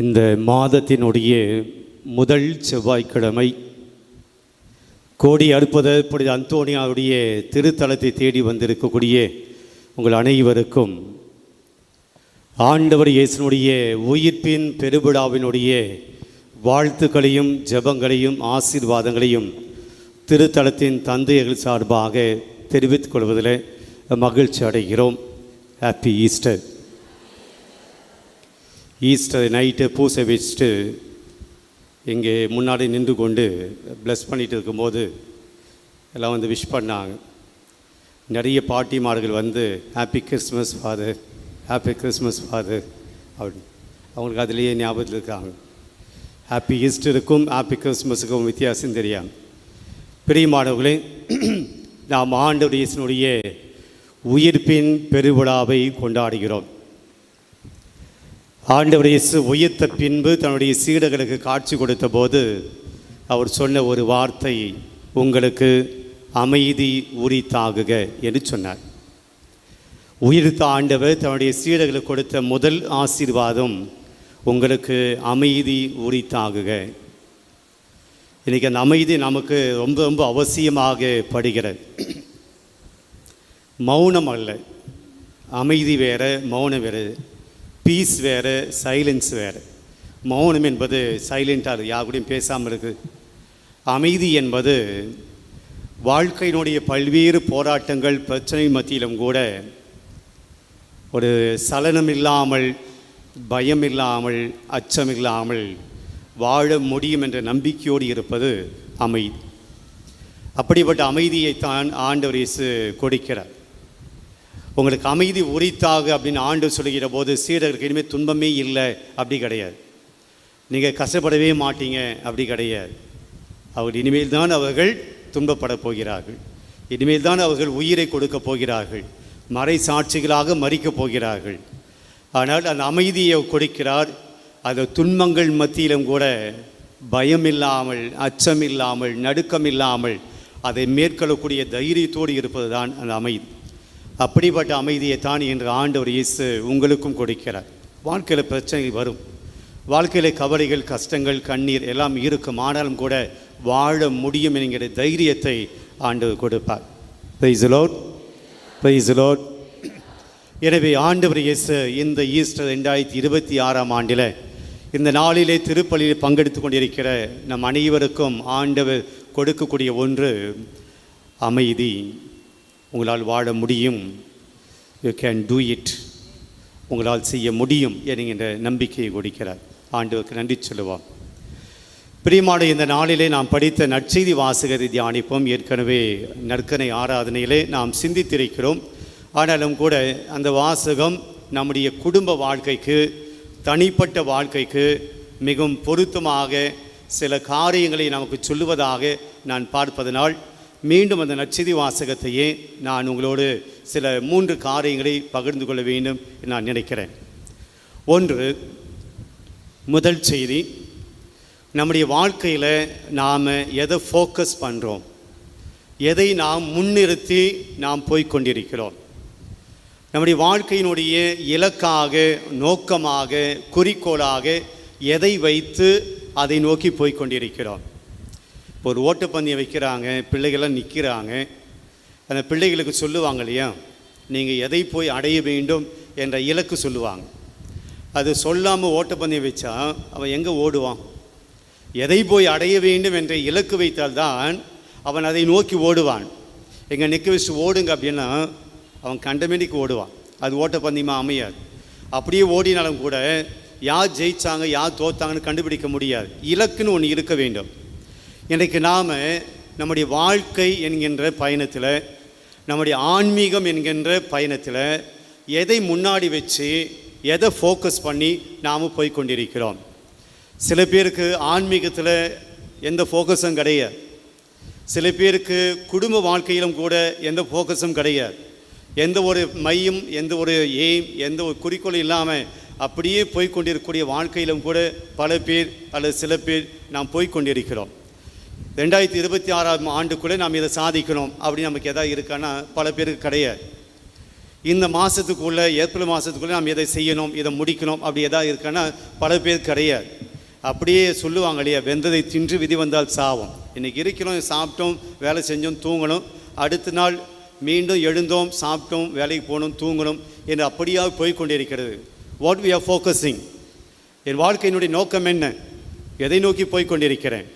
இந்த மாதத்தினுடைய முதல் செவ்வாய்க்கிழமை கோடி அற்புத புனித அந்தோனியாவுடைய திருத்தலத்தை தேடி வந்திருக்கக்கூடிய உங்கள் அனைவருக்கும் ஆண்டவர் இயேசுனுடைய உயிர்ப்பின் பெருவிழாவினுடைய வாழ்த்துக்களையும் ஜெபங்களையும் ஆசீர்வாதங்களையும் திருத்தலத்தின் தந்தையர்கள் சார்பாக தெரிவித்துக் கொள்வதில் மகிழ்ச்சி அடைகிறோம். Happy Easter. ஈஸ்டர் நைட்டு பூசை வச்சுட்டு இங்கே முன்னாடி நின்று கொண்டு ப்ளஸ் பண்ணிகிட்டு இருக்கும்போது எல்லாம் வந்து விஷ் பண்ணாங்க. நிறைய பாட்டிமார்கள் வந்து happy Christmas father, happy Christmas father அப்படின்னு அவங்களுக்கு அதிலேயே ஞாபகத்தில் இருக்காங்க. ஹாப்பி ஈஸ்டருக்கும் ஹாப்பி கிறிஸ்மஸுக்கும் வித்தியாசம் தெரியாமல் பிரியமானவர்களே, நாம் ஆண்டவர் இயேசுனுடைய உயிர்ப்பின் பெருவிழாவை கொண்டாடுகிறோம். ஆண்டவர் இயேசு உயிர்த்த பின்பு தன்னுடைய சீடர்களுக்கு காட்சி கொடுத்த போது அவர் சொன்ன ஒரு வார்த்தை, உங்களுக்கு அமைதி உரித்தாகுக என்று சொன்னார். உயிர்த்த ஆண்டவர் தன்னுடைய சீடர்களுக்கு கொடுத்த முதல் ஆசீர்வாதம், உங்களுக்கு அமைதி உரித்தாகுக. இன்றைக்கி அந்த அமைதி நமக்கு ரொம்ப ரொம்ப அவசியமாக படுகிறது. மௌனம் அல்ல, அமைதி வேறு, மௌனம் வேறு. பீஸ் வேறு, சைலன்ஸ் வேறு. மௌனம் என்பது சைலண்ட்டாக யாருக்கூடையும் பேசாமல் இருக்குது. அமைதி என்பது வாழ்க்கையினுடைய பல்வேறு போராட்டங்கள் பிரச்சனை மத்தியிலும் கூட ஒரு சலனம் இல்லாமல், பயம் இல்லாமல், அச்சம் இல்லாமல் வாழ முடியும் என்ற நம்பிக்கையோடு இருப்பது அமைதி. அப்படிப்பட்ட அமைதியைத்தான் ஆண்டவர் இயேசு கொடுக்கிறார். உங்களுக்கு அமைதி உரித்தாக அப்படின்னு ஆண்டு சொல்லுகிற போது சீடர்களுக்கு இனிமேல் துன்பமே இல்லை அப்படி கிடையாது. நீங்கள் கஷ்டப்படவே மாட்டீங்க அப்படி கிடையாது. அவர்கள் இனிமேல் தான் அவர்கள் துன்பப்பட போகிறார்கள். இனிமேல் தான் அவர்கள் உயிரை கொடுக்க போகிறார்கள். மறை சாட்சிகளாக மறிக்கப் போகிறார்கள். ஆனால் அந்த அமைதியை கொடுக்கிறார். அது துன்பங்கள் மத்தியிலும் கூட பயம் இல்லாமல், அச்சம் இல்லாமல், நடுக்கம் இல்லாமல் அதை மேற்கொள்ளக்கூடிய தைரியத்தோடு இருப்பது தான் அந்த அமைதி. அப்படிப்பட்ட அமைதியை தான் இன்று ஆண்டவர் இயேசு உங்களுக்கும் கொடுக்கிறார். வாழ்க்கையில் பிரச்சனைகள் வரும், வாழ்க்கையில் கவலைகள், கஷ்டங்கள், கண்ணீர் எல்லாம் இருக்கும். ஆனாலும் கூட வாழ முடியும் என்கிற தைரியத்தை ஆண்டவர் கொடுப்பார். Praise the Lord, praise the Lord. எனவே ஆண்டவர் இயேசு இந்த ஈஸ்டர் 2026ஆம் ஆண்டில் இந்த நாளிலே திருப்பலியில் பங்கெடுத்து கொண்டிருக்கிற நம் அனைவருக்கும் ஆண்டவர் கொடுக்கக்கூடிய ஒன்று அமைதி. உங்களால் வாழ முடியும், யூ கேன் டூ இட், உங்களால் செய்ய முடியும் என்கின்ற நம்பிக்கையை கொடுக்கிறார். ஆண்டவருக்கு நன்றி சொல்லுவோம். பிரியமான இந்த நாளிலே நாம் படித்த நற்செய்தி வாசகத்தை தியானிப்போம். ஏற்கனவே நற்கனை ஆராதனையிலே நாம் சிந்தித்திருக்கிறோம். ஆனாலும் கூட அந்த வாசகம் நம்முடைய குடும்ப வாழ்க்கைக்கு, தனிப்பட்ட வாழ்க்கைக்கு மிகவும் பொருத்தமாக சில காரியங்களை நமக்கு சொல்லுவதாக நான் பார்ப்பதனால் மீண்டும் அந்த நற்செய்தி வாசகத்தையே நான் உங்களோடு சில 3 காரியங்களை பகிர்ந்து கொள்ள வேண்டும் நான் நினைக்கிறேன். ஒன்று, முதல் செய்தி, நம்முடைய வாழ்க்கையில் நாம் எதை ஃபோக்கஸ் பண்ணுறோம், எதை நாம் முன்னிறுத்தி நாம் போய்கொண்டிருக்கிறோம். நம்முடைய வாழ்க்கையினுடைய இலக்காக, நோக்கமாக, குறிக்கோளாக எதை வைத்து அதை நோக்கி போய்கொண்டிருக்கிறோம். இப்போ ஒரு ஓட்டப்பந்தயம் வைக்கிறாங்க, பிள்ளைகள்லாம் நிற்கிறாங்க. அந்த பிள்ளைகளுக்கு சொல்லுவாங்க இல்லையா, நீங்கள் எதை போய் அடைய வேண்டும் என்ற இலக்கு சொல்லுவாங்க. அது சொல்லாமல் ஓட்டப்பந்தயம் வச்சா அவன் எங்கே ஓடுவான்? எதை போய் அடைய வேண்டும் என்ற இலக்கு வைத்தால்தான் அவன் அதை நோக்கி ஓடுவான். எங்கே நிற்க வச்சு ஓடுங்க அப்படின்னா அவன் கண்டமேனிக்கு ஓடுவான். அது ஓட்டப்பந்தயமாக அமையாது. அப்படியே ஓடினாலும் கூட யார் ஜெயித்தாங்க, யார் தோத்தாங்கன்னு கண்டுபிடிக்க முடியாது. இலக்குன்னு ஒன்று இருக்க வேண்டும். இன்றைக்கு நாம் நம்முடைய வாழ்க்கை என்கின்ற பயணத்தில், நம்முடைய ஆன்மீகம் என்கின்ற பயணத்தில் எதை முன்னாடி வச்சு, எதை ஃபோக்கஸ் பண்ணி நாம் போய்கொண்டிருக்கிறோம். சில பேருக்கு ஆன்மீகத்தில் எந்த ஃபோக்கஸும் கிடையாது. சில பேருக்கு குடும்ப வாழ்க்கையிலும் கூட எந்த ஃபோக்கஸும் கிடையாது. எந்த ஒரு மையம், எந்த ஒரு எய்ம், எந்த ஒரு குறிக்கோள் இல்லாமல் அப்படியே போய்கொண்டிருக்கக்கூடிய வாழ்க்கையிலும் கூட பல பேர் அல்லது சில பேர் நாம் போய்கொண்டிருக்கிறோம். 2026ஆம் ஆண்டுக்குள்ளே நாம் இதை சாதிக்கணும் அப்படின்னு நமக்கு எதாவது இருக்கான்னா பல பேருக்கு கிடையாது. இந்த மாதத்துக்குள்ளே ஏப்ரல் மாதத்துக்குள்ளே நாம் எதை செய்யணும், இதை முடிக்கணும், அப்படி எதாவது இருக்குன்னா பல பேர் கிடையாது. அப்படியே சொல்லுவாங்க இல்லையா, வெந்ததை தின்று விதி வந்தால் சாவோம். இன்றைக்கி இருக்கிறோம், சாப்பிட்டோம், வேலை செஞ்சோம், தூங்கணும், அடுத்த நாள் மீண்டும் எழுந்தோம், சாப்பிட்டோம், வேலைக்கு போகணும், தூங்கணும் என்று அப்படியாக போய்கொண்டிருக்கிறது. வாட் வி ஆர் ஃபோக்கஸிங், என் வாழ்க்கையினுடைய நோக்கம் என்ன, எதை நோக்கி போய்கொண்டிருக்கிறேன்,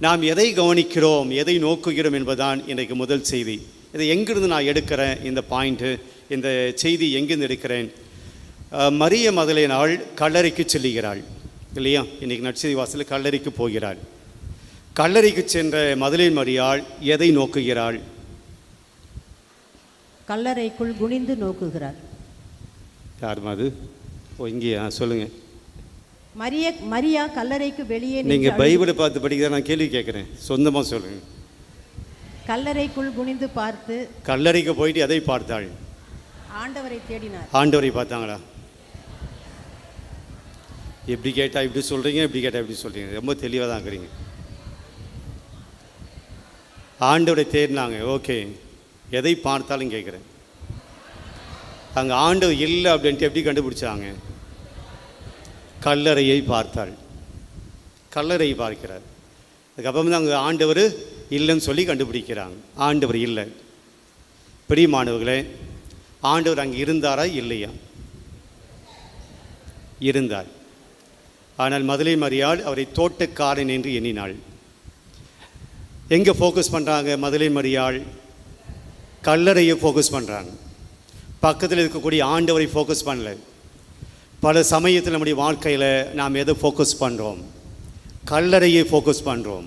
நாம் எதை கவனிக்கிறோம், எதை நோக்குகிறோம் என்பதுதான் இன்றைக்கு முதல் செய்தி. இதை எங்கிருந்து நான் எடுக்கிறேன், இந்த பாயிண்ட்டு, இந்த செய்தி எங்கிருந்து எடுக்கிறேன்? மரிய மதலேனாள் கல்லறைக்கு செல்லுகிறாள் இல்லையா? இன்றைக்கி நற்செய்தி வாசலில் கல்லறைக்கு போகிறாள். கல்லறைக்கு சென்ற மதலேன் மரியாள் எதை நோக்குகிறாள்? கல்லறைக்குள் குனிந்து நோக்குகிறார். யாருமா அது? ஓ, இங்கேயா? சொல்லுங்கள். மரியா கல்லறைக்கு வெளியே. நீங்கள் பைபிளை பார்த்து படிக்கிறதா நான் கேள்வி கேட்குறேன், சொந்தமாக சொல்லுங்கள். கல்லறைக்குள் குனிந்து பார்த்து. கல்லறைக்கு போயிட்டு எதை பார்த்தாள்? ஆண்டவரை தேடினார். ஆண்டவரை பார்த்தாங்களா? எப்படி கேட்டால் இப்படி சொல்கிறீங்க, எப்படி கேட்டால் இப்படி சொல்கிறீங்க, ரொம்ப தெளிவாக தான் இருக்கிறீங்க. ஆண்டவரை தேடினாங்க, ஓகே. எதை பார்த்தாலும் கேட்குறேன். அங்கே ஆண்டவர் இல்லை அப்படின்ட்டு எப்படி கண்டுபிடிச்சாங்க? கல்லறையை பார்த்தாள். கல்லறையை பார்க்கிறார். அதுக்கப்புறம் தான் அங்கே ஆண்டவர் இல்லைன்னு சொல்லி கண்டுபிடிக்கிறாங்க. ஆண்டவர் இல்லை. பிரியமானவர்களே, ஆண்டவர் அங்கே இருந்தாரா இல்லையா? இருந்தார். ஆனால் மதலேன் மரியாள் அவரை தோட்டக்காரன் என்று எண்ணினாள். எங்கே ஃபோக்கஸ் பண்ணுறாங்க மதலேன் மரியாள்? கல்லறையை ஃபோக்கஸ் பண்ணுறாங்க. பக்கத்தில் இருக்கக்கூடிய ஆண்டவரை ஃபோக்கஸ் பண்ணல. பல சமயத்தில் நம்முடைய வாழ்க்கையில் நாம் எதை ஃபோக்கஸ் பண்ணுறோம்? கல்லறையை ஃபோக்கஸ் பண்ணுறோம்.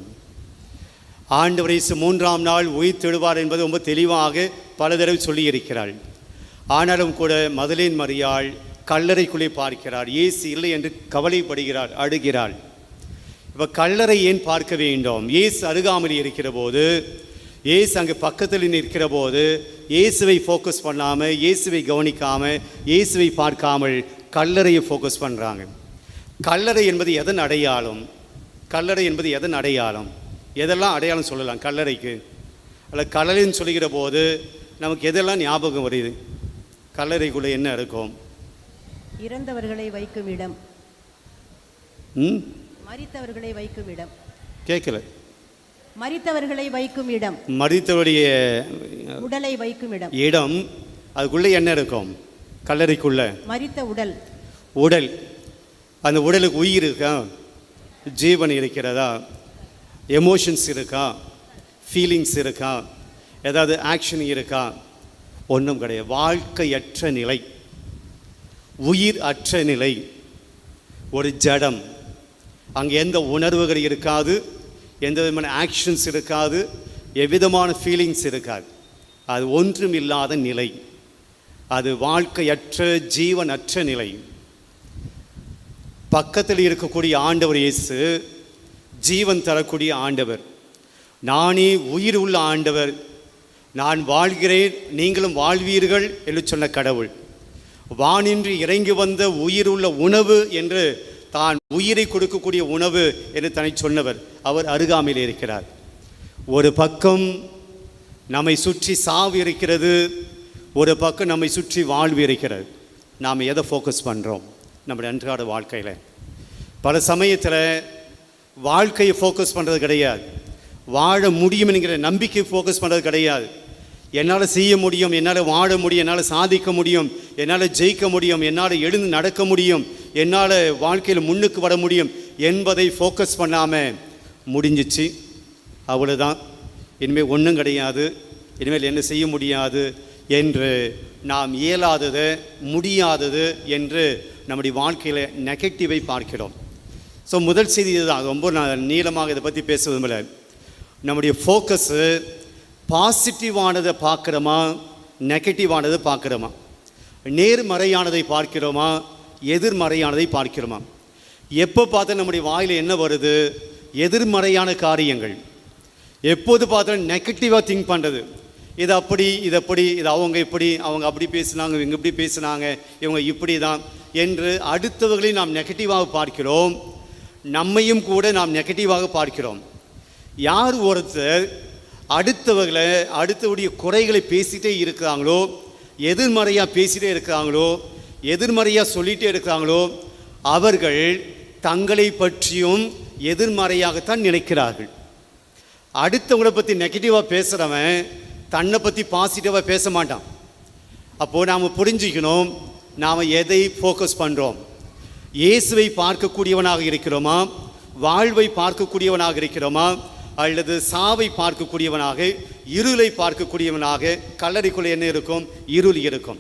ஆண்டவர் இயேசு 3ஆம் நாள் உயிர்த்தெழுவார் என்பது ரொம்ப தெளிவாக பல தடவை சொல்லியிருக்கிறாள். ஆனாலும் கூட மதலேன் மரியாள் கல்லறைக்குள்ளே பார்க்கிறார். இயேசு இல்லை என்று கவலைப்படுகிறாள், அழுகிறாள். இப்போ கல்லறை ஏன் பார்க்க வேண்டும்? இயேசு அருகாமல் இருக்கிற போது, இயேசு அங்கே பக்கத்தில் நிற்கிற போது இயேசுவை ஃபோக்கஸ் பண்ணாமல், இயேசுவை கவனிக்காமல், இயேசுவை பார்க்காமல் கல்லறையை ஃபோக்கஸ் பண்ணுறாங்க. கல்லறை என்பது எதன் அடையாளம்? கல்லறை என்பது எதன் அடையாளம்? எதெல்லாம் அடையாளம் சொல்லலாம் கல்லறைக்கு? அல்ல, கல்லறைன்னு சொல்லுகிற போது நமக்கு எதெல்லாம் ஞாபகம் வருது? கல்லறைக்குள்ளே என்ன இருக்கும்? இறந்தவர்களை வைக்கும் இடம். மரித்தவர்களை வைக்கும் இடம். கேட்கல. மரித்தவர்களை வைக்கும் இடம். மரித்தவருடைய உடலை வைக்கும் இடம். இடம். அதுக்குள்ளே என்ன இருக்கும்? கல்லறைக்குள்ள மரித்த உடல். உடல். அந்த உடலுக்கு உயிர் இருக்கா? ஜீவன் இருக்கிறதா? எமோஷன்ஸ் இருக்கா? ஃபீலிங்ஸ் இருக்கா? ஏதாவது ஆக்ஷன் இருக்கா? ஒன்றும் கிடையாது. வாழ்க்கையற்ற நிலை, உயிர் அற்ற நிலை, ஒரு ஜடம். அங்கே எந்த உணர்வுகள் இருக்காது, எந்த விதமான ஆக்ஷன்ஸ் இருக்காது, எவ்விதமான ஃபீலிங்ஸ் இருக்காது. அது ஒன்றும் இல்லாத நிலை. அது வாழ்க்கையற்ற, ஜீவனற்ற நிலை. பக்கத்தில் இருக்கக்கூடிய ஆண்டவர் இயேசு ஜீவன் தரக்கூடிய ஆண்டவர். நானே உயிர் உள்ள ஆண்டவர், நான் வாழ்கிறேன் நீங்களும் வாழ்வீர்கள் என்று சொன்ன கடவுள். வானின்றி இறங்கி வந்த உயிர் உள்ள உணவு என்று, தான் உயிரை கொடுக்கக்கூடிய உணவு என்று தன்னை சொன்னவர். அவர் அருகாமையில் இருக்கிறார். ஒரு பக்கம் நம்மை சுற்றி சாவு இருக்கிறது, ஒரு பக்கம் நம்மை சுற்றி வாழ்வு இருக்கிறது. நாம் எதை ஃபோக்கஸ் பண்ணுறோம்? நம்முடைய அன்றாட வாழ்க்கையில் பல சமயத்தில் வாழ்க்கையை ஃபோக்கஸ் பண்ணுறது கிடையாது, வாழ முடியும் என்கிற நம்பிக்கை ஃபோக்கஸ் பண்ணுறது கிடையாது. என்னால் செய்ய முடியும், என்னால் வாழ முடியும், என்னால் சாதிக்க முடியும், என்னால் ஜெயிக்க முடியும், என்னால் எழுந்து நடக்க முடியும், என்னால் வாழ்க்கையில் முன்னுக்கு வர முடியும் என்பதை ஃபோக்கஸ் பண்ணாமல் முடிஞ்சிச்சு, அவ்வளோதான், இனிமேல் ஒன்றும் கிடையாது, இனிமேல் என்ன செய்ய முடியாது என்று நாம் இயலாதது, முடியாதது என்று நம்முடைய வாழ்க்கையில் நெகட்டிவை பார்க்கிறோம். ஸோ முதல் செய்தி இதுதான். ரொம்ப நீளமாக இதை பற்றி பேசுவதில்லை. நம்முடைய ஃபோக்கஸு பாசிட்டிவானதை பார்க்குறோமா, நெகட்டிவானதை பார்க்குறோமா, நேர்மறையானதை பார்க்கிறோமா, எதிர்மறையானதை பார்க்கிறோமா? எப்போ பார்த்தா நம்முடைய வாயில் என்ன வருது? எதிர்மறையான காரியங்கள். எப்போது பார்த்தாலும் நெகட்டிவாக திங்க் பண்ணுறது. இது அப்படி, இது அப்படி, இது அவங்க இப்படி, அவங்க அப்படி பேசுனாங்க, இவங்க இப்படி பேசுனாங்க, இவங்க இப்படி தான் என்று அடுத்தவர்களை நாம் நெகட்டிவாக பார்க்கிறோம். நம்மையும் கூட நாம் நெகட்டிவாக பார்க்கிறோம். யார் ஒருத்தர் அடுத்தவர்களை, அடுத்தவருடைய குறைகளை பேசிகிட்டே இருக்கிறாங்களோ, எதிர்மறையாக பேசிகிட்டே இருக்கிறாங்களோ, எதிர்மறையாக சொல்லிகிட்டே இருக்கிறாங்களோ, அவர்கள் தங்களை பற்றியும் எதிர்மறையாகத்தான் நினைக்கிறார்கள். அடுத்தவங்களை பற்றி நெகட்டிவாக பேசுகிறவன் தன்னை பற்றி பாசிட்டிவாக பேச மாட்டான். அப்போது நாம் புரிஞ்சுக்கணும், நாம் எதை ஃபோக்கஸ் பண்ணுறோம். இயேசுவை பார்க்கக்கூடியவனாக இருக்கிறோமா, வாழ்வை பார்க்கக்கூடியவனாக இருக்கிறோமா, அல்லது சாவை பார்க்கக்கூடியவனாக, இருளை பார்க்கக்கூடியவனாக? கல்லறைக்குள்ளே என்ன இருக்கும்? இருள் இருக்கும்.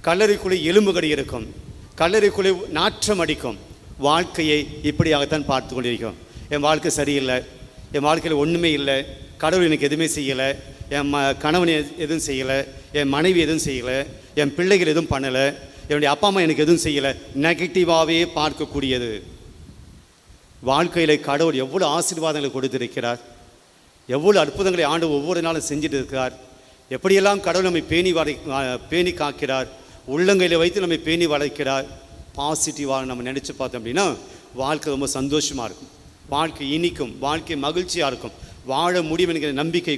கல்லறைக்குள்ளே எலும்புகள் இருக்கும். கல்லறைக்குள்ளே நாற்றம் அடிக்கும். வாழ்க்கையை இப்படியாகத்தான் பார்த்து கொண்டிருக்கிறோம். என் வாழ்க்கை சரியில்லை, என் வாழ்க்கையில் ஒன்றுமே இல்லை, கடவுள் எனக்கு எதுவுமே செய்யலை, என் கணவன் எதுவும் செய்யலை, என் மனைவி எதுவும் செய்யலை, என் பிள்ளைகள் எதுவும் பண்ணலை, என்னுடைய அப்பா அம்மா எனக்கு எதுவும் செய்யலை. நெகட்டிவாகவே பார்க்கக்கூடியது. வாழ்க்கையில் கடவுள் எவ்வளோ ஆசீர்வாதங்களை கொடுத்திருக்கிறார், எவ்வளோ அற்புதங்களை ஆண்டு ஒவ்வொரு நாளும் செஞ்சுட்டு இருக்கிறார். எப்படியெல்லாம் கடவுள் நம்மை பேணி காக்கிறார், உள்ளங்கையில் வைத்து நம்மை பேணி வளர்க்கிறார். பாசிட்டிவாக நம்ம நினச்சி பார்த்தோம் அப்படின்னா வாழ்க்கை ரொம்ப சந்தோஷமாக இருக்கும், வாழ்க்கை இனிக்கும், வாழ்க்கை மகிழ்ச்சியாக இருக்கும், வாழ முடியும் என்கிற நம்பிக்கை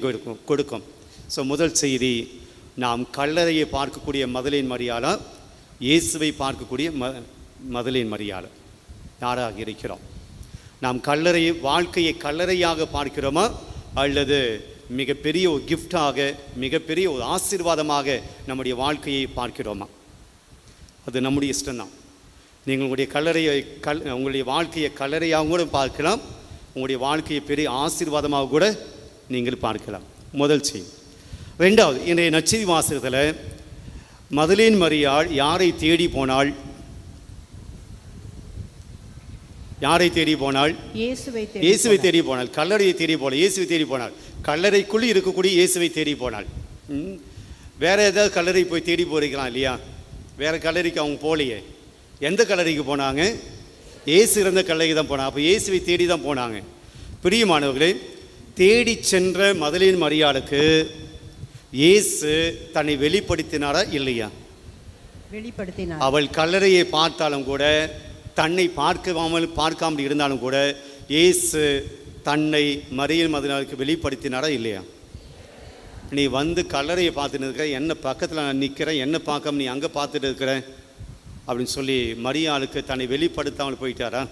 கொடுக்கும். ஸோ முதல் செய்தி, நாம் கல்லறையை பார்க்கக்கூடிய மதலேன் மரியாளா, இயேசுவை பார்க்கக்கூடிய மதலேன் மரியாளா யாராக இருக்கிறோம்? நாம் வாழ்க்கையை கல்லறையாக பார்க்கிறோமா, அல்லது மிகப்பெரிய ஒரு கிஃப்டாக, மிகப்பெரிய ஒரு ஆசீர்வாதமாக நம்முடைய வாழ்க்கையை பார்க்கிறோமா? அது நம்முடைய இஷ்டம்தான். நீங்கள் உங்களுடைய வாழ்க்கையை கல்லறையாக கூட பார்க்கலாம், உங்களுடைய வாழ்க்கையை பெரிய ஆசீர்வாதமாக கூட நீங்கள் பார்க்கலாம். முதல் செய்தி. ரெண்டாவது, இன்றைய நற்செய்தி வாசகத்தில் மதலேன் மரியாள் யாரை தேடி போனாள்? யாரை தேடி போனாள்? இயேசுவை தேடி போனாள். கல்லறையை தேடி போனாள், இயேசுவை தேடி போனாள். கல்லறைக்குள்ளே இருக்கக்கூடிய இயேசுவை தேடி போனாள். வேற ஏதாவது கல்லறை போய் தேடி போயிருக்கலாம் இல்லையா? வேற கல்லறைக்கு அவங்க போகலையே. எந்த கல்லறைக்கு போனாங்க? இயேசு இருந்த கல்லறைக்கு தான் போனாங்க. அப்போ இயேசுவை தேடி தான் போனாங்க. பிரியமானவர்களே, தேடி சென்ற மதலேன் மரியாளுக்கு இயேசு தன்னை வெளிப்படுத்தினாரா இல்லையா? வெளிப்படுத்தினார். அவள் கல்லறையை பார்த்தாலும் கூட, தன்னை பார்க்காமல் இருந்தாலும் கூட, இயேசு தன்னை மரியாள் மதலேனுக்கு வெளிப்படுத்தினாரா இல்லையா? நீ வந்து கல்லறையை பார்த்துட்டு இருக்க, என்ன பக்கத்தில் நான் நிற்கிறேன், என்ன பார்க்காம நீ அங்கே பார்த்துட்டு இருக்கிற அப்படின்னு சொல்லி மரியாளுக்கு தன்னை வெளிப்படுத்தாமல் போயிட்டாரா?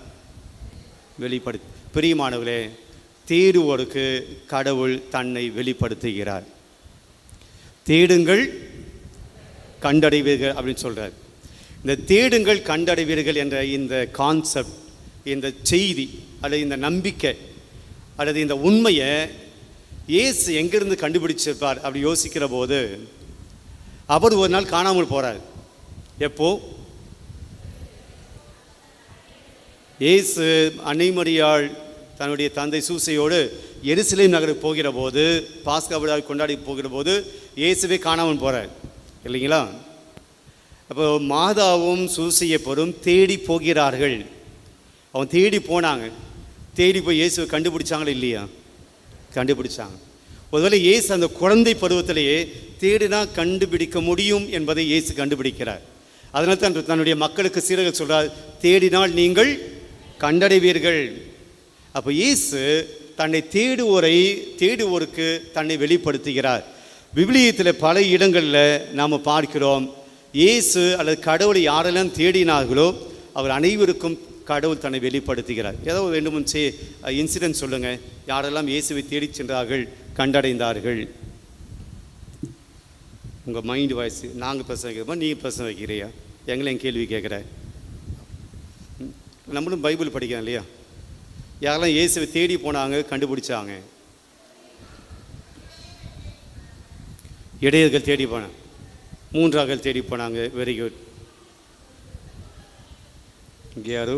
பிரியமானவர்களே, தேடுவோருக்கு கடவுள் தன்னை வெளிப்படுத்துகிறார். தேடுங்கள் கண்டடைவீர்கள் அப்படின்னு சொல்கிறார். இந்த தேடுங்கள் கண்டடைவீர்கள் என்ற இந்த கான்செப்ட், இந்த செய்தி அல்லது இந்த நம்பிக்கை அல்லது இந்த உண்மையை இயேசு எங்கிருந்து கண்டுபிடிச்சிருப்பார் அப்படி யோசிக்கிற போது, அவர் ஒரு நாள் காணாமல் போகிறார். எப்போ? இயேசு அன்னை மரியாள் தன்னுடைய தந்தை சூசையோடு எருசலேம் நகருக்கு போகிற போது, பாஸ்கா விழாவை கொண்டாடி போகிற போது இயேசுவே காணாமல் போகிறார் இல்லைங்களா? அப்போ மாதாவும் சூசையப்பரும் தேடி போகிறார்கள். அவன் தேடி போனாங்க. தேடி போய் இயேசுவை கண்டுபிடிச்சாங்களா இல்லையா? கண்டுபிடிச்சாங்க. ஒருவேளை இயேசு அந்த குழந்தை பருவத்திலேயே தேடினா கண்டுபிடிக்க முடியும் என்பதை இயேசு கண்டுபிடிக்கிறார். அதனால தான் தன்னுடைய மக்களுக்கு சீடர்கள் சொல்கிறார், தேடினால் நீங்கள் கண்டடைவீர்கள். அப்போ இயேசு தன்னை தேடுவோருக்கு தன்னை வெளிப்படுத்துகிறார். விவிலியத்தில் பல இடங்களில் நாம் பார்க்கிறோம், இயேசு அல்லது கடவுளை யாரெல்லாம் தேடினார்களோ அவர் அனைவருக்கும் கடவுள் தன்னை வெளிப்படுத்துகிறார். ஏதோ 2-3 இன்சிடென்ட் சொல்லுங்கள், யாரெல்லாம் இயேசுவை தேடி சென்றார்கள், கண்டடைந்தார்கள். உங்கள் மைண்ட் வாய்ஸ் நாங்கள் பேச வைக்கிறோமா, நீங்கள் பேச வைக்கிறியா? எங்களையும் கேள்வி கேட்குற. நம்மளும் பைபிள் படிக்கிறோம் இல்லையா? யாரெல்லாம் இயேசுவை தேடி போனாங்க, கண்டுபிடிச்சாங்க? இடையர்கள் தேடி போனாங்க, மூன்றார்கள் தேடி போனாங்க. Very good. இங்கே யாரு?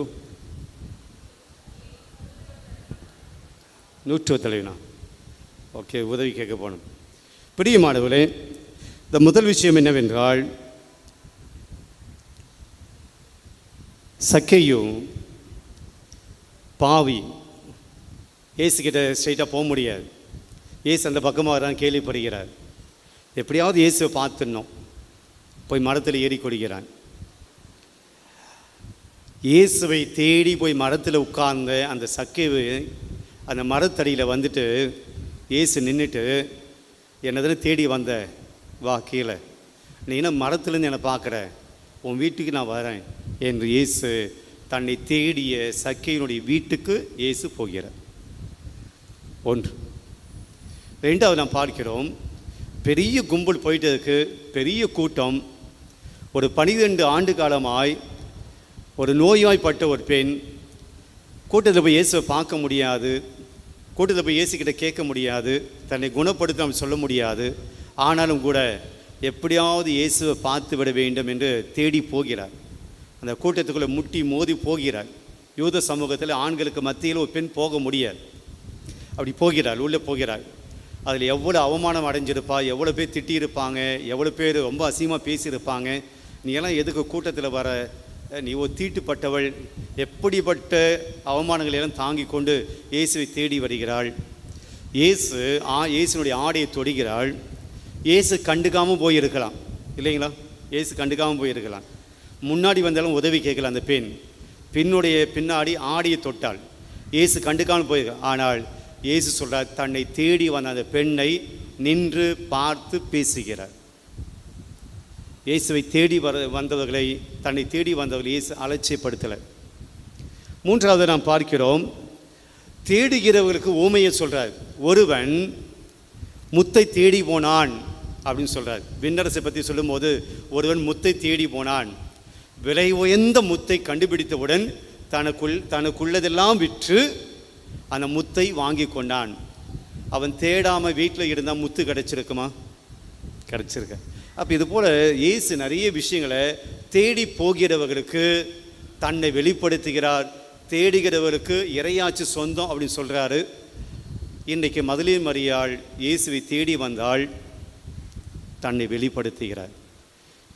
நூற்று தலைவனா? ஓகே, உதவி கேட்க போனோம். பிரியமானவர்களே, இந்த முதல் விஷயம் என்னவென்றால், சக்கையும் பாவி இயேசுக்கிட்ட ஸ்ட்ரைட்டாக போக முடியாது. இயேசு அந்த பக்கமாக வரான்னு கேள்விப்படுகிறார். எப்படியாவது இயேசுவை பார்த்துடணும், போய் மரத்தில் ஏறி கொடுக்கிறான். இயேசுவை தேடி போய் மரத்தில் உட்கார்ந்த அந்த சக்கைவு அந்த மரத்தடியில் வந்துட்டு இயேசு நின்றுட்டு, என்னதுன்னு தேடி வந்த, வா கீழே நீ என்ன மரத்துலேருந்து என்னை பார்க்குற, உன் வீட்டுக்கு நான் வரேன் என்று இயேசு தன்னை தேடிய சக்கேயினுடைய வீட்டுக்கு இயேசு போகிறார். ஒன்று. ரெண்டாவது நாம் பார்க்கிறோம், பெரிய கும்பல் போயிட்டு இருக்கு, பெரிய கூட்டம். ஒரு 12 ஆண்டு காலமாய் ஒரு நோய்வாய்ப்பட்ட ஒரு பெண். கூட்டத்தில் போய் இயேசுவை பார்க்க முடியாது, கூட்டத்தில் போய் இயேசுக்கிட்ட கேட்க முடியாது, தன்னை குணப்படுத்த நம்ம சொல்ல முடியாது. ஆனாலும் கூட எப்படியாவது இயேசுவை பார்த்து விட வேண்டும் என்று தேடி போகிறார். அந்த கூட்டத்துக்குள்ளே முட்டி மோதி போகிறார். யூத சமூகத்தில் ஆண்களுக்கு மத்தியில் ஒரு பெண் போக முடியாது. அப்படி போகிறார், உள்ளே போகிறார். அதில் எவ்வளோ அவமானம் அடைஞ்சிருப்பா, எவ்வளோ பேர் திட்டியிருப்பாங்க, எவ்வளோ பேர் ரொம்ப அசிங்கமாக பேசியிருப்பாங்க. நீ எல்லாம் எதுக்கு கூட்டத்தில் வர, நீ ஒரு தீட்டுப்பட்டவள், எப்படிப்பட்ட அவமானங்களை எல்லாம் தாங்கி கொண்டு இயேசுவை தேடி வருகிறாள். இயேசுனுடைய ஆடையை தொடுகிறாள். இயேசு கண்டுக்காமல் போயிருக்கலாம் இல்லைங்களா? இயேசு கண்டுக்காமல் போயிருக்கலாம். முன்னாடி வந்தாலும் உதவி கேட்கலாம் அந்த பெண். பின்னாடி ஆடையை தொட்டாள். இயேசு கண்டுக்காமல் போயிருக்க. ஆனால் இயேசு சொல்கிறார், தன்னை தேடி வந்த அந்த பெண்ணை நின்று பார்த்து பேசுகிறார். இயேசுவை தேடி வந்தவர்களை, தன்னை தேடி வந்தவர்களை இயேசு அலட்சியப்படுத்தலை. மூன்றாவது நாம் பார்க்கிறோம், தேடுகிறவர்களுக்கு ஊமையை சொல்கிறார். ஒருவன் முத்தை தேடி போனான் அப்படின்னு சொல்கிறார். விண்ணரசை பற்றி சொல்லும்போது, ஒருவன் முத்தை தேடி போனான், விலை உயர்ந்த முத்தை கண்டுபிடித்தவுடன் தனக்குள்ளதெல்லாம் விற்று அந்த முத்தை வாங்கி கொண்டான். அவன் தேடாமல் வீட்டில் இருந்தால் முத்து கிடச்சிருக்குமா? கிடச்சிருக்க. அப்போ இது போல் இயேசு நிறைய விஷயங்களை தேடி போகிறவர்களுக்கு தன்னை வெளிப்படுத்துகிறார். தேடுகிறவர்களுக்கு இறையாட்சி சொந்தம் அப்படின்னு சொல்கிறாரு. இன்றைக்கு மதலேல் மரியாள் இயேசுவை தேடி வந்தால் தன்னை வெளிப்படுத்துகிறார்.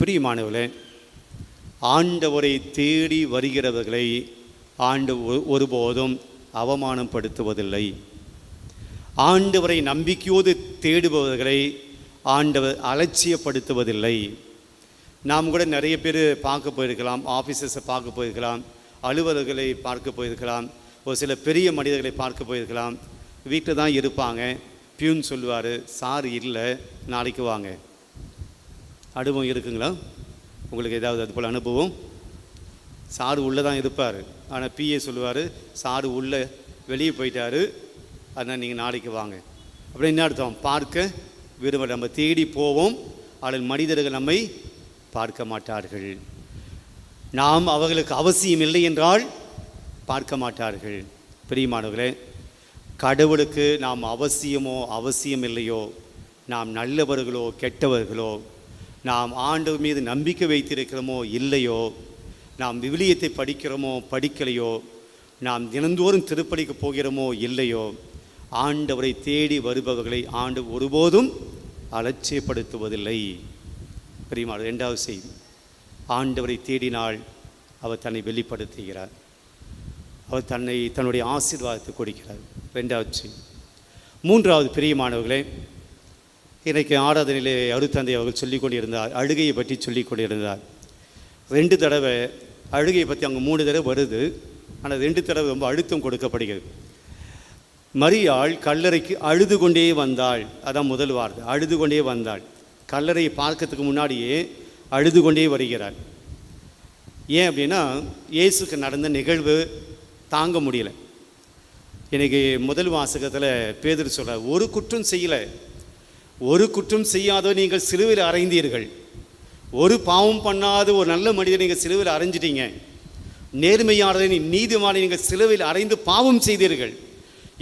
பிரியமானவர்களே, ஆண்டவரை தேடி வருகிறவர்களை ஆண்டவர் ஒருபோதும் அவமானப்படுத்துவதில்லை. ஆண்டவரை நம்பிக்கையோடு தேடுபவர்களை ஆண்டவர் அலட்சியப்படுத்துவதில்லை. நாம் கூட நிறைய பேர் பார்க்க போயிருக்கலாம், ஆஃபீஸர்ஸை பார்க்க போயிருக்கலாம், அலுவலர்களை பார்க்க போயிருக்கலாம், ஒரு சில பெரிய மனிதர்களை பார்க்க போயிருக்கலாம். வீட்டில் தான் இருப்பாங்க. பியூன் சொல்லுவார், சார் இல்லை, நாளைக்கு வாங்க. அனுபவம் இருக்குங்களா உங்களுக்கு? ஏதாவது அது போல் அனுபவம்? சாரு உள்ளே தான் இருப்பார், ஆனால் பிஏ சொல்லுவார், சாரு உள்ளே வெளியே போயிட்டார், அதனால் நீங்கள் நாளைக்கு வாங்க. அப்படி என்ன அர்த்தம்? பார்க்க விரும்ப. நம்ம தேடி போவோம், அதில் மனிதர்கள் நம்மை பார்க்க மாட்டார்கள். நாம் அவர்களுக்கு அவசியம் இல்லை என்றால் பார்க்க மாட்டார்கள். பிரியமானவர்களே, கடவுளுக்கு நாம் அவசியமோ அவசியம் இல்லையோ, நாம் நல்லவர்களோ கெட்டவர்களோ, நாம் ஆண்டவர் மீது நம்பிக்கை வைத்திருக்கிறோமோ இல்லையோ, நாம் விவிலியத்தை படிக்கிறோமோ படிக்கலையோ, நாம் தினந்தோறும் திருப்பலிக்கு போகிறோமோ இல்லையோ, ஆண்டவரை தேடி வருபவர்களை ஆண்டவர் ஒருபோதும் அலட்சியப்படுத்துவதில்லை. பிரியமான இரண்டாவது செய்தி, ஆண்டவரை தேடினால் அவர் தன்னை வெளிப்படுத்துகிறார். அவர் தன்னுடைய ஆசீர்வாதத்தை கொடுக்கிறார். ரெண்டாவது செய்தி. மூன்றாவது, பிரியமானவர்களே, இன்றைக்கு ஆராதனையிலே அருத்தந்தை அவர்கள் சொல்லிக் கொண்டிருந்தார், அழுகையை பற்றி சொல்லிக் கொண்டிருந்தார். 2 தடவை அழுகையை பற்றி அங்கே 3 தடவை வருது, ஆனால் 2 தடவை ரொம்ப அழுத்தம் கொடுக்கப்படுகிறது. மரியாள் கல்லறைக்கு அழுது கொண்டே வந்தாள். அதான் முதல் வார்த்தை, அழுது கொண்டே வந்தாள். கல்லறையை பார்க்கறதுக்கு முன்னாடியே அழுது கொண்டே வருகிறாள். ஏன் அப்படின்னா, இயேசுக்கு நடந்த நிகழ்வு தாங்க முடியல. இன்றைக்கி முதல் வாசகத்தில் பேதுரு சொல்கிறார், ஒரு குற்றம் செய்யலை, ஒரு குற்றம் செய்யாத நீங்கள் சிலுவையில் அறைந்தீர்கள். ஒரு பாவம் பண்ணாத ஒரு நல்ல மனிதனை நீங்கள் சிலுவையில் அறைஞ்சிட்டீங்க. நேர்மையானதை நீதிமானை நீங்கள் சிலுவையில் அறைந்து பாவம் செய்தீர்கள்.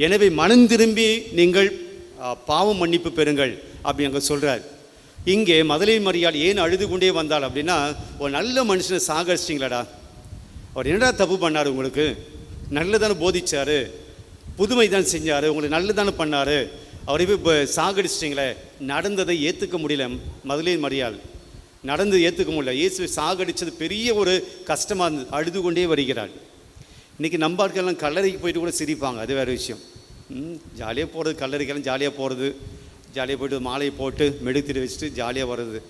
எனவே மனம் திரும்பி நீங்கள் பாவம் மன்னிப்பு பெறுங்கள் அப்படி அங்கே சொல்கிறார். இங்கே மதலேல் மரியாள் ஏன் அழுது கொண்டே வந்தாள் அப்படின்னா, ஒரு நல்ல மனுஷனை சாகரிச்சிங்களடா, அவர் என்னடா தப்பு பண்ணார், உங்களுக்கு நல்லதானே போதிச்சார், புதுமை தான் செஞ்சார், உங்களுக்கு நல்லதானே பண்ணார், அவரை போய் இப்போ சாகடிச்சிட்டிங்களே. நடந்ததை ஏற்றுக்க முடியல மதலேல் மரியாள், நடந்து ஏற்றுக்க முடியல. இயேசுவை சாகடித்தது பெரிய ஒரு கஷ்டமாக இருந்தது. அழுது கொண்டே வருகிறாள். இன்றைக்கி நம்பாட்கள்லாம் கல்லறைக்கு போயிட்டு கூட சிரிப்பாங்க, அது வேறு விஷயம். ஜாலியாக போகிறது, கல்லறைக்கெல்லாம் ஜாலியாக போகிறது, ஜாலியாக போய்ட்டு மாலையை போட்டு மெழுகுத்திரி வச்சுட்டு ஜாலியாக வர்றது.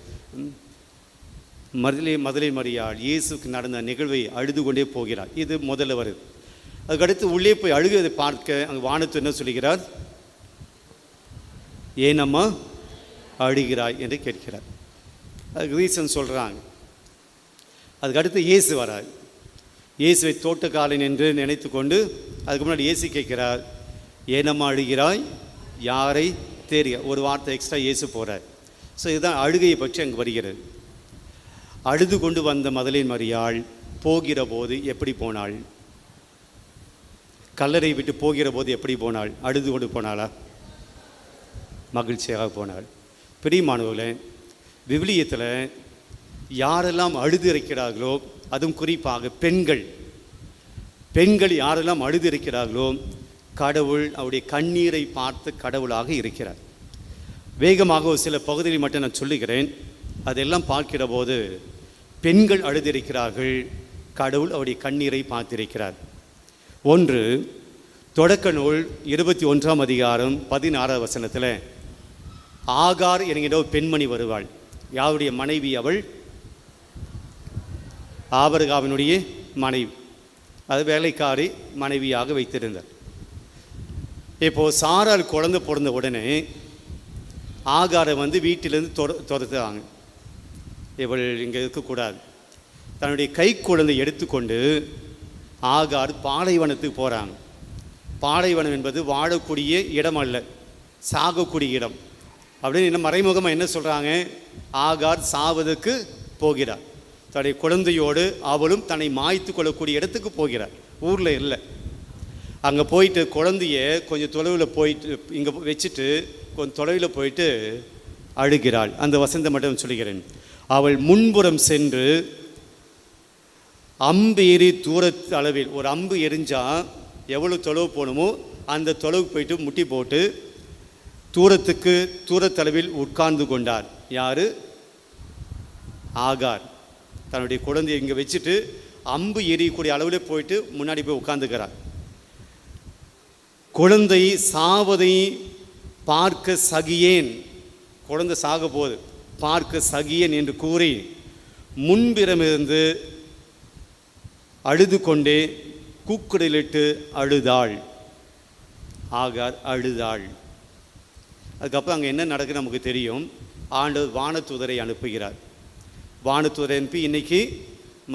மதலேல் மரியாள் இயேசுக்கு நடந்த நிகழ்வை அழுது கொண்டே போகிறார். இது முதல்ல வருது. அதுக்கடுத்து உள்ளே போய் அழுகிறதை பார்க்க அங்கே வானத்து என்ன சொல்லுகிறார், ஏனம்மா அழுகிறாய் என்று கேட்கிறார். அதுக்கு ரீசன் சொல்கிறாங்க. அதுக்கு அடுத்து இயேசு வரார். இயேசுவை தோட்டக்காரன் என்று நினைத்து கொண்டு அதுக்கு முன்னாடி இயேசு கேட்கிறார், ஏனம்மா அழுகிறாய், யாரை தேறிய ஒரு வார்த்தை எக்ஸ்ட்ரா இயேசு போகிறார். ஸோ இதுதான் அழுகையை பற்றி அங்கே வருகிறது. அழுது கொண்டு வந்த மதலேன் மரியாள் போகிற போது எப்படி போனாள்? கல்லறை விட்டு போகிற போது எப்படி போனாள்? அழுது கொண்டு போனாளா? மகிழ்ச்சியாக போனாள். பிரியமானவர்களே, விவிலியத்தில் யாரெல்லாம் அழுது இருக்கிறார்களோ, அதுவும் குறிப்பாக பெண்கள் யாரெல்லாம் அழுது இருக்கிறார்களோ, கடவுள் அவருடைய கண்ணீரை பார்த்து கடவுளாக இருக்கிறார். வேகமாக ஒரு சில பகுதிகளை மட்டும் நான் சொல்லுகிறேன். அதெல்லாம் பார்க்கிற போது பெண்கள் அழுதிருக்கிறார்கள், கடவுள் அவருடைய கண்ணீரை பார்த்திருக்கிறார். ஒன்று, தொடக்க நூல் 21ஆம் அதிகாரம் 16ஆம் வசனத்தில் ஆகார் என்கிற ஒரு பெண்மணி வருவாள். யாருடைய மனைவி அவள்? ஆபிரகாமினுடைய மனைவி. அது வேலைக்காரி மனைவியாக வைத்திருந்தார். இப்போது சாராள் குழந்தை பிறந்த உடனே ஆகாரை வீட்டிலேருந்து துரத்துறாங்க. இவள் இங்கே இருக்கக்கூடாது. தன்னுடைய கை குழந்தை எடுத்துக்கொண்டு ஆகார் பாலைவனத்துக்கு போகிறாங்க. பாலைவனம் என்பது வாழக்கூடிய இடம் அல்ல, சாகக்கூடிய இடம் அப்படின்னு இன்னும் மறைமுகமாக என்ன சொல்கிறாங்க? ஆகார் சாவதுக்கு போகிறார். தன்னுடைய குழந்தையோடு அவளும் தன்னை மாய்த்து கொள்ளக்கூடிய இடத்துக்கு போகிறார். ஊரில் இல்லை. அங்கே போயிட்டு குழந்தைய கொஞ்சம் தொலைவில் போயிட்டு இங்கே வச்சுட்டு கொஞ்சம் தொலைவில் போயிட்டு அழுகிறாள். அந்த வசனத்தை மட்டும் சொல்லுகிறேன். அவள் முன்புறம் சென்று அம்பு எறி தூரத்து அளவில், ஒரு அம்பு எரிஞ்சால் எவ்வளோ தொலைவு போகணுமோ அந்த தொலைவு போயிட்டு முட்டி போட்டு தூரத்தளவில் உட்கார்ந்து கொண்டார். யார்? ஆகார். தன்னுடைய குழந்தையை இங்கே வச்சுட்டு அம்பு எரியக்கூடிய அளவில் போயிட்டு முன்னாடி போய் உட்கார்ந்துக்கிறார். குழந்தை சாவதை பார்க்க சகியேன், குழந்தை சாக போது பார்க்க சகியேன் என்று கூறி முன்பிறமிருந்து அழுது கொண்டே கூக்குரலிட்டு அழுதாள். ஆகார் அழுதாள். அதுக்கப்புறம் அங்கே என்ன நடக்குது நமக்கு தெரியும். ஆண்டவர் வானதூதரை அனுப்புகிறார். வானதூதரை அனுப்பி இன்னைக்கு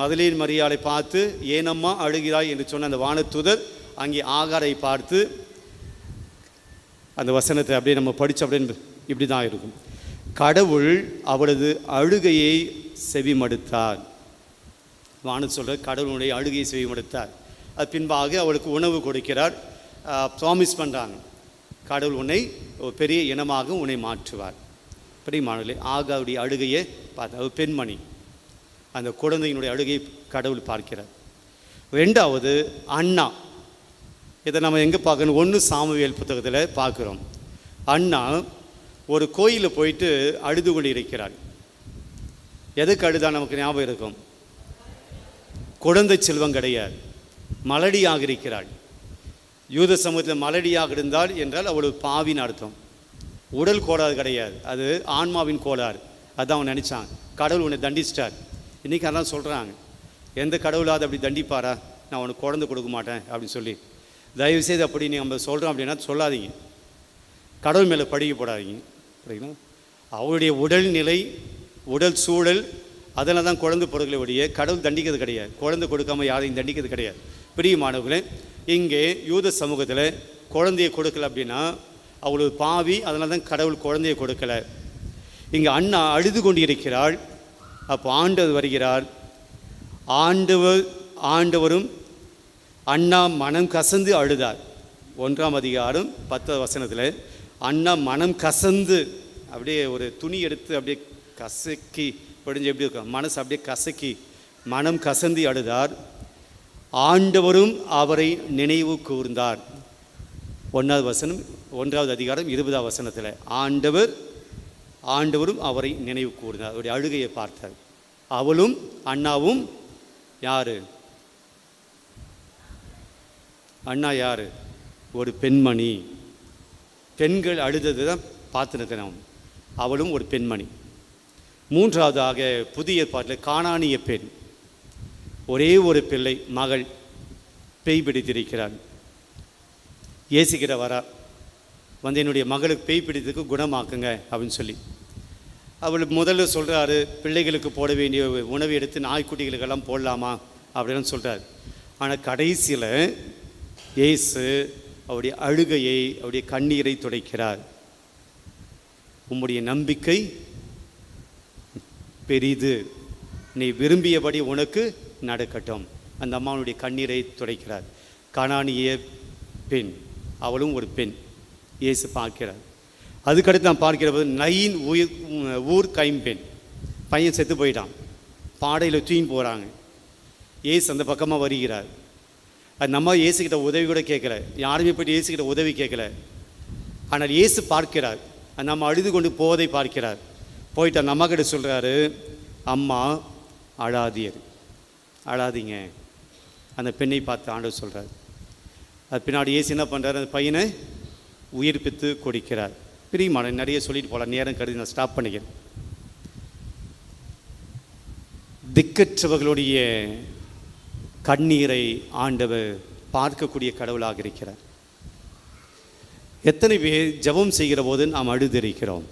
மதலேன் மரியாளை பார்த்து ஏனம்மா அழுகிறாய் என்று சொன்ன அந்த வானதூதர் அங்கே ஆகாரை பார்த்து அந்த வசனத்தை அப்படியே நம்ம படித்த அப்படின்னு இப்படி தான் இருக்கும். கடவுள் அவளது அழுகையை செவிமடுத்தார். வானது சொல்கிற கடவுளுடைய அழுகையை செவிமடுத்தார். அது பின்பாக அவளுக்கு உணவு கொடுக்கிறார். ப்ராமிஸ் பண்ணுறாங்க, கடவுள் உன்னை ஒரு பெரிய இனமாக உன்னை மாற்றுவார். பிரியமானவர்களே, ஆகாருடைய அழுகையை பார்த்து அவர் பெண்மணி, அந்த குழந்தையினுடைய அழுகையை கடவுள் பார்க்கிறார். ரெண்டாவது அண்ணா. இதை நம்ம எங்கே பார்க்கணும்? 1 சாமுவேல் புத்தகத்தில் பார்க்குறோம். அண்ணா ஒரு கோயிலில் போயிட்டு அழுது கொண்டு இருக்கிறார். எதுக்கு அழுதா நமக்கு ஞாபகம் இருக்கும்? குழந்தை செல்வம் கிடையாது, மலடியாக இருக்கிறாள். யூத சமூகத்தில் மலடியாக இருந்தால் என்றால் அவளுக்கு பாவின்னு அர்த்தம். உடல் கோளாறு கிடையாது, அது ஆன்மாவின் கோளாறு. அதுதான் அவன் நினச்சான். கடவுள் உன்னை தண்டிச்சிட்டார். இன்றைக்கி அதான் சொல்கிறாங்க, எந்த கடவுளாவது அப்படி தண்டிப்பாரா? நான் உனக்கு குழந்தை கொடுக்க மாட்டேன் அப்படின்னு சொல்லி. தயவுசெய்து அப்படி நம்ம சொல்கிறோம் அப்படின்னா சொல்லாதீங்க. கடவுள் மேலே படிக்க போடாதீங்க. சரிங்களா? அவருடைய உடல்நிலை, உடல் சூழல், அதெல்லாம் தான் குழந்தை பொருட்களை உடைய கடவுள் தண்டிக்கிறது கிடையாது. குழந்தை கொடுக்காமல் யாரையும் தண்டிக்கிறது கிடையாது. பிரியமானவர்களே, இங்கே யூத சமூகத்தில் குழந்தையை கொடுக்கல அப்படின்னா அவளுக்கு பாவி. அதனால தான் கடவுள் குழந்தையை கொடுக்கலை. இங்கே அண்ணா அழுது கொண்டு இருக்கிறாள். அப்போ ஆண்டவர் வருகிறார். ஆண்டவரும் அண்ணா மனம் கசந்து அழுதார். 1ஆம் அதிகாரம் 10ஆம் வசனத்தில் அண்ணா மனம் கசந்து அப்படியே ஒரு துணி எடுத்து அப்படியே கசக்கி படிஞ்சு எப்படி இருக்கும், மனசு அப்படியே கசக்கி மனம் கசந்தி அழுதார். ஆண்டவரும் அவரை நினைவு கூர்ந்தார். 1ஆவது வசனம் 1ஆவது அதிகாரம் 20ஆம் வசனத்தில் ஆண்டவரும் அவரை நினைவு கூர்ந்தார். அவருடைய அழுகையை பார்த்தார். அவளும் அண்ணாவும் யாரு? அண்ணா யாரு? ஒரு பெண்மணி. பெண்கள் அழுதது தான் பார்த்துருக்கிறோம். அவளும் ஒரு பெண்மணி. 3ஆவதாக புதிய ஏற்பாட்டில் கானானிய பெண், ஒரே ஒரு பிள்ளை மகள், பேய் பிடித்திருக்கிறாள். இயேசுகிற வரா என்னுடைய மகளுக்கு பேய் பிடித்ததுக்கு குணமாக்குங்க அப்படின்னு சொல்லி. அவர் முதல்ல சொல்கிறாரு, பிள்ளைகளுக்கு போட வேண்டிய உணவு எடுத்து நாய்க்குட்டிகளுக்கெல்லாம் போடலாமா அப்படின்னு சொல்கிறார். ஆனால் கடைசியில் இயேசு அவருடைய அழுகையை, அவருடைய கண்ணீரை துடைக்கிறார். உம்முடைய நம்பிக்கை பெரிது, நீ விரும்பியபடி உனக்கு நடக்கட்டும். அந்த அம்மாவுடைய கண்ணீரை துடைக்கிறார். கானானிய பெண், அவளும் ஒரு பெண், இயேசு பார்க்கிறார். அதுக்கடுத்து நான் பார்க்கிற போது நயின் ஊர் கைம்பெண், பையன் செத்து போயிட்டான், பாடையில் தூக்கின்னு போகிறாங்க. இயேசு அந்த பக்கமாக வருகிறார். அது நம்ம இயேசுக்கிட்ட உதவி கூட கேட்கல, யாருமே போய்ட்டு இயேசுக்கிட்ட உதவி கேட்கல. ஆனால் இயேசு பார்க்கிறார், நம்ம அழுது கொண்டு போவதை பார்க்கிறார். போயிட்டு அந்த அம்மா கிட்ட சொல்கிறாரு, அம்மா அழாதீங்க. அந்த பெண்ணை பார்த்து ஆண்டவர் சொல்கிறார். அது பின்னாடி இயேசு என்ன பண்ணுறாரு, அந்த பையனை உயிர்ப்பித்து கொடுக்கிறார். பிரியமான நிறைய சொல்லிட்டு போகலாம், நேரம் கருதி நான் ஸ்டாப் பண்ணிக்கிறேன். திக்கற்றவர்களுடைய கண்ணீரை ஆண்டவர் பார்க்கக்கூடிய கடவுளாக இருக்கிறார். எத்தனை பேர் ஜெபம் செய்கிற போது நாம் அழுதிருக்கிறோம்?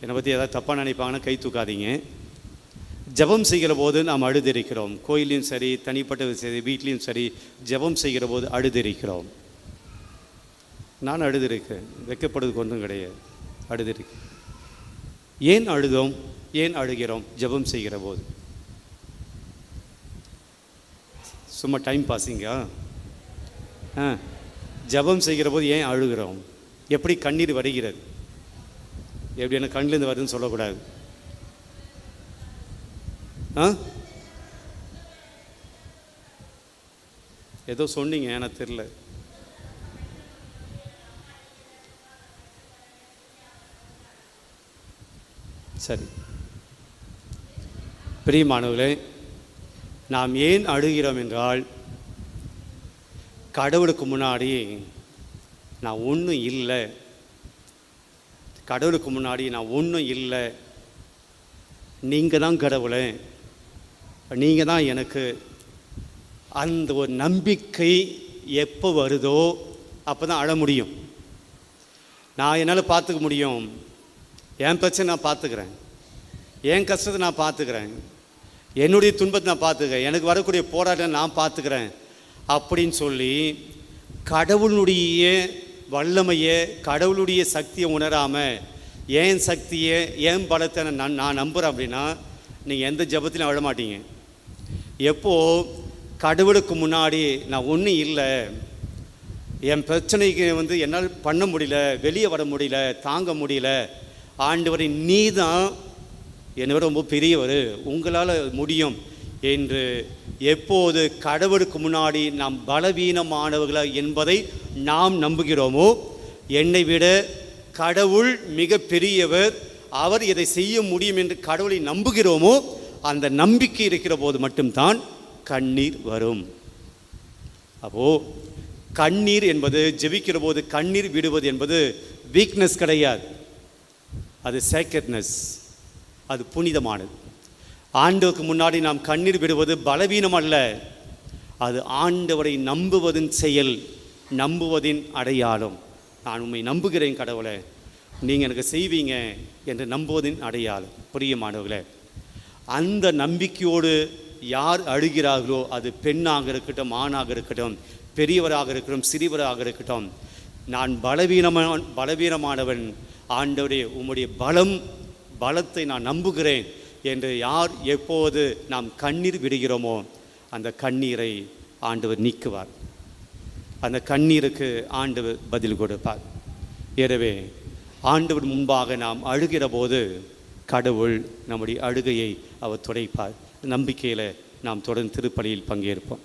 என்னை பற்றி ஏதாவது தப்பாக நினைப்பாங்கன்னா கை தூக்காதீங்க. ஜெபம் செய்கிற போது நாம் அழுதிருக்கிறோம். கோயிலையும் சரி, தனிப்பட்ட சரி, வீட்லேயும் சரி, ஜெபம் செய்கிற போது அழுதிருக்கிறோம். நான் அழுதிருக்கேன், வெக்கப்படுறதுக்கு ஒன்றும் கிடையாது, அழுதிருக்கேன். ஏன் அழுதோம், ஏன் அழுகிறோம்? ஜெபம் செய்கிற போது சும்மா டைம் பாஸிங்கா? ஜெபம் செய்கிற போது ஏன் அழுகிறோம்? எப்படி கண்ணீர் வருகிறது? எப்படி என்ன கண்ணிலேருந்து வருதுன்னு சொல்லக்கூடாது. ஏதோ சொன்னீங்க, எனக்கு தெரியல. சரி, பிரியமானவர்களே, நாம் ஏன் அழுகிறோம் என்றால், கடவுளுக்கு முன்னாடி நான் ஒன்றும் இல்லை, கடவுளுக்கு முன்னாடி நான் ஒன்றும் இல்லை, நீங்கள் தான் கடவுளே, நீங்கள் தான் எனக்கு. அந்த ஒரு நம்பிக்கை எப்போ வருதோ அப்போ தான் அழ முடியும். நான் என்னால் பார்த்துக்க முடியும், என் பிரச்சனை நான் பார்த்துக்கிறேன், என் கஷ்டத்தை நான் பார்த்துக்கிறேன், என்னுடைய துன்பத்தை நான் பார்த்துக்கிறேன், எனக்கு வரக்கூடிய போராட்டம் நான் பார்த்துக்கிறேன் அப்படின்னு சொல்லி கடவுளுடைய வல்லமையை, கடவுளுடைய சக்தியை உணராமல் ஏன் சக்தியை, ஏன் பலத்தை நான் நம்புகிறேன் அப்படின்னா நீங்கள் எந்த ஜெபத்திலும் அழ மாட்டீங்க. எப்போது கடவுளுக்கு முன்னாடி நான் ஒன்றும் இல்லை, என் பிரச்சனைக்கு என்னால் பண்ண முடியல, வெளியே வர முடியல, தாங்க முடியல, ஆண்டவரை நீ தான் என்னை விட ரொம்ப பெரியவர், உங்களால் முடியும் என்று எப்போது கடவுளுக்கு முன்னாடி நாம் பலவீனமானவர்களா என்பதை நாம் நம்புகிறோமோ, என்னை விட கடவுள் மிக பெரியவர், அவர் இதை செய்ய முடியும் என்று கடவுளை நம்புகிறோமோ, அந்த நம்பிக்கை இருக்கிற போது மட்டும்தான் கண்ணீர் வரும். அப்போது கண்ணீர் என்பது, ஜெபிக்கிற போது கண்ணீர் விடுவது என்பது வீக்னஸ் கிடையாது, அது சேக்ரெட்னஸ், அது புனிதமானது. ஆண்டவருக்கு முன்னாடி நாம் கண்ணீர் விடுவது பலவீனம் அல்ல, அது ஆண்டவரை நம்புவதின் செயல், நம்புவதின் அடையாளம். நான் உண்மை நம்புகிறேன் கடவுளை, நீங்கள் எனக்கு செய்வீங்க என்று நம்புவதின் அடையாளம். பிரியமானவர்களே, அந்த நம்பிக்கையோடு யார் அழுகிறார்களோ, அது பெண்ணாக இருக்கட்டும், ஆணாக இருக்கட்டும், பெரியவராக இருக்கட்டும், சிறியவராக இருக்கட்டும், நான் பலவீனமானவன், ஆண்டவரே உம்முடைய பலத்தை நான் நம்புகிறேன் என்று யார் எப்போது நாம் கண்ணீர் விடுகிறோமோ, அந்த கண்ணீரை ஆண்டவர் நீக்குவார், அந்த கண்ணீருக்கு ஆண்டவர் பதில் கொடுப்பார். எனவே ஆண்டவர் முன்பாக நாம் அழுகிற போது கடவுள் நம்முடைய அழுகையை அவர் துடைப்பார். நம்பிக்கையில் நாம் தொடர்ந்து திருப்பலியில் பங்கேற்போம்.